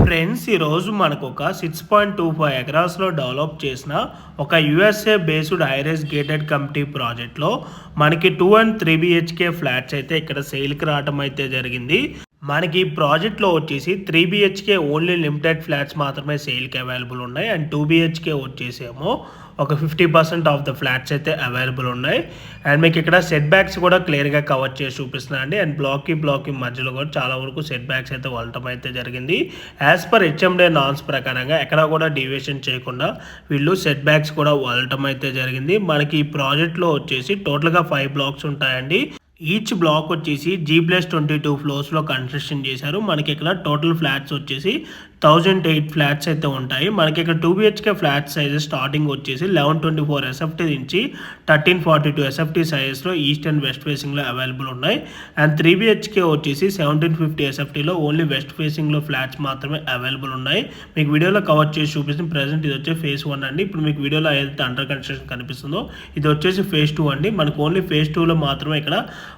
Friends, ఈరోజు మనకు ఒక 6.25 ఎకరాస్లో డెవలప్ చేసిన ఒక USA based high-rise gated community ప్రాజెక్ట్లో మనకి 2 and 3 బిహెచ్కే ఫ్లాట్స్ అయితే ఇక్కడ సేల్కి రావడం అయితే జరిగింది. మనకి ప్రాజెక్ట్లో వచ్చేసి 3 బిహెచ్కే ఓన్లీ లిమిటెడ్ ఫ్లాట్స్ మాత్రమే సేల్కి అవైలబుల్ ఉన్నాయి. అండ్ 2 బిహెచ్కే వచ్చేసేమో ఒక 50% ఆఫ్ ద ఫ్లాట్స్ అయితే అవైలబుల్ ఉన్నాయి. అండ్ మీకు ఇక్కడ సెట్ బ్యాక్స్ కూడా క్లియర్గా కవర్ చేసి చూపిస్తున్నా అండి. అండ్ బ్లాక్కి మధ్యలో కూడా చాలా వరకు సెట్ బ్యాక్స్ అయితే వెళ్ళటం అయితే జరిగింది. యాజ్ పర్ హెచ్ఎండే నార్మ్స్ ప్రకారంగా ఎక్కడ కూడా డీవియేషన్ చేయకుండా వీళ్ళు సెట్ బ్యాక్స్ కూడా వెళ్ళటం అయితే జరిగింది. మనకి ఈ ప్రాజెక్ట్లో వచ్చేసి టోటల్గా 5 బ్లాక్స్ ఉంటాయండి. ఈచ్ బ్లాక్ వచ్చేసి G+22 ఫ్లోర్స్లో కన్స్ట్రక్షన్ చేశారు. మనకి ఇక్కడ టోటల్ ఫ్లాట్స్ వచ్చేసి 1008 ఫ్లాట్స్ అయితే ఉంటాయి. మనకి ఇక్కడ 2 బిహెచ్కే ఫ్లాట్ సైజెస్ స్టార్టింగ్ వచ్చేసి 1124 ఎస్ఎఫ్టీ నుంచి 1342 ఎస్ఎఫ్టీ సైజెస్లో ఈస్ట్ అండ్ వెస్ట్ ఫేసింగ్లో అవైలబుల్ ఉన్నాయి. అండ్ 3 బిహెచ్కే వచ్చేసి 1750 ఎస్ఎఫ్టీలో ఓన్లీ వెస్ట్ ఫేసింగ్లో ఫ్లాట్స్ మాత్రమే అవైలబుల్ ఉన్నాయి. మీకు వీడియోలో కవర్ చేసి చూపిస్తుంది. ప్రజెంట్ ఇది వచ్చి ఫేజ్ 1 అండి. ఇప్పుడు మీకు వీడియోలో ఏదైతే అండర్ కన్స్ట్రక్షన్ కనిపిస్తుందో ఇది వచ్చేసి ఫేజ్ 2 అండి. మనకు ఓన్లీ ఫేజ్ 2లో మాత్రమే ఇక్కడ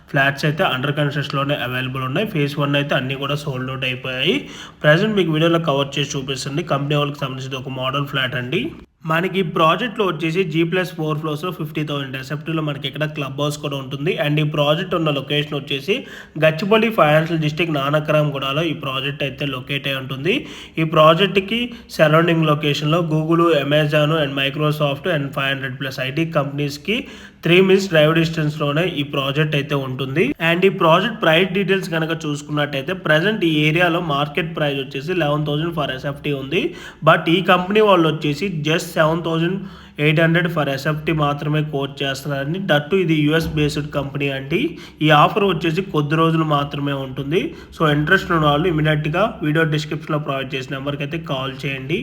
ఫ్లాట్స్ అయితే అండర్ కన్స్ట్రక్షన్లోనే అవైలబుల్ ఉన్నాయి. ఫేజ్ 1 అయితే అన్నీ కూడా సోల్డ్ అవుట్ అయిపోయాయి. ప్రజెంట్ మీకు వీడియోలో కవర్ చేసి చూపిస్తుంది. కంపెనీ వాళ్ళకి సంబంధించిన ఒక మోడల్ ఫ్లాట్ అండి. మనకి ప్రాజెక్ట్లో వచ్చేసి G+4 ఫ్లోర్స్లో 50,000 ఎస్ఎఫ్టీలో మనకి ఇక్కడ క్లబ్ హౌస్ కూడా ఉంటుంది. అండ్ ఈ ప్రాజెక్ట్ ఉన్న లొకేషన్ వచ్చేసి గచ్చిబౌలి ఫైనాన్షియల్ డిస్ట్రిక్ట్ నానక్రామ్గూడలో ఈ ప్రాజెక్ట్ అయితే లొకేట్ అయి ఉంటుంది. ఈ ప్రాజెక్ట్కి సరౌండింగ్ లొకేషన్లో Google, Amazon and Microsoft and 500+ IT కంపెనీస్కి 3 minutes డ్రైవ్ డిస్టెన్స్లోనే ఈ ప్రాజెక్ట్ అయితే ఉంటుంది. అండ్ ఈ ప్రాజెక్ట్ ప్రైస్ డీటెయిల్స్ కనుక చూసుకున్నట్టయితే ప్రజెంట్ ఈ ఏరియాలో మార్కెట్ ప్రైస్ వచ్చేసి 11,000 ఫర్ ఎస్ఎఫ్టీ ఉంది. బట్ ఈ కంపెనీ వాళ్ళు వచ్చేసి జస్ట్ 7,800 ఫర్ ఎస్ఎఫ్టీ మాత్రమే కోట్ చేస్తున్నారండి. దట్టు ఇది యుఎస్ బేస్డ్ కంపెనీ అండి. ఈ ఆఫర్ వచ్చేసి కొద్ది రోజులు మాత్రమే ఉంటుంది. సో ఇంట్రెస్ట్ ఉన్న వాళ్ళు ఇమీడియట్గా వీడియో డిస్క్రిప్షన్లో ప్రొవైడ్ చేసిన నెంబర్కి అయితే కాల్ చేయండి.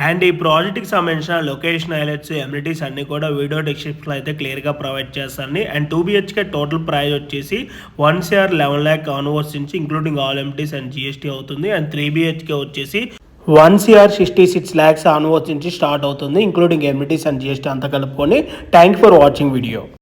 అండ్ ఈ ప్రాజెక్ట్కి సంబంధించిన లొకేషన్ హైలైట్స్, ఎమ్యూనిటీస్ అన్నీ కూడా వీడియో డిస్క్రిప్షన్లో అయితే క్లియర్గా ప్రొవైడ్ చేస్తాను. అండ్ 2 బిహెచ్కే టోటల్ ప్రైస్ వచ్చేసి 1 CR 11 lakh ఆన్వర్డ్స్ నుంచి including all amenities and GST అవుతుంది. అండ్ 3 బిహెచ్కే వచ్చేసి 1 CR 66 lakhs ఆన్వర్డ్స్ నుంచి స్టార్ట్ అవుతుంది ఇంక్లూడింగ్ ఎమ్యూనిటీస్ అండ్ జిఎస్టీ అంతా కలుపుకొని. Thank for watching video.